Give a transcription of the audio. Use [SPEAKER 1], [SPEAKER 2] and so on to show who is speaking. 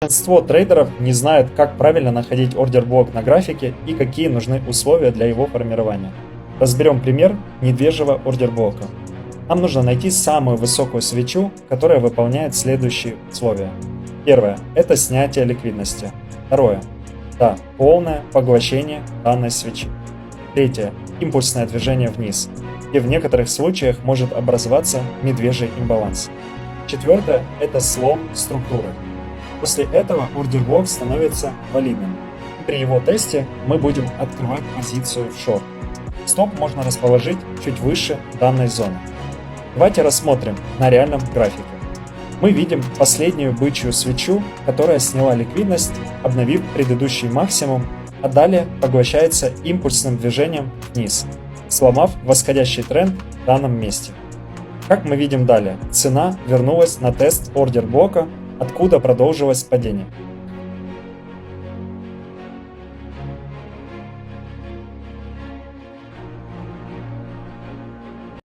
[SPEAKER 1] Большинство трейдеров не знают, как правильно находить ордерблок на графике и какие нужны условия для его формирования. Разберем пример медвежьего ордерблока. Нам нужно найти самую высокую свечу, которая выполняет следующие условия. Первое – это снятие ликвидности. Второе – это полное поглощение данной свечи. Третье – импульсное движение вниз, где в некоторых случаях может образоваться медвежий имбаланс. Четвертое – это слом структуры. После этого ордерблок становится валидным. При его тесте мы будем открывать позицию в шорт. Стоп можно расположить чуть выше данной зоны. Давайте рассмотрим на реальном графике. Мы видим последнюю бычью свечу, которая сняла ликвидность, обновив предыдущий максимум, а далее поглощается импульсным движением вниз, сломав восходящий тренд в данном месте. Как мы видим далее, цена вернулась на тест ордерблока, откуда продолжилось падение.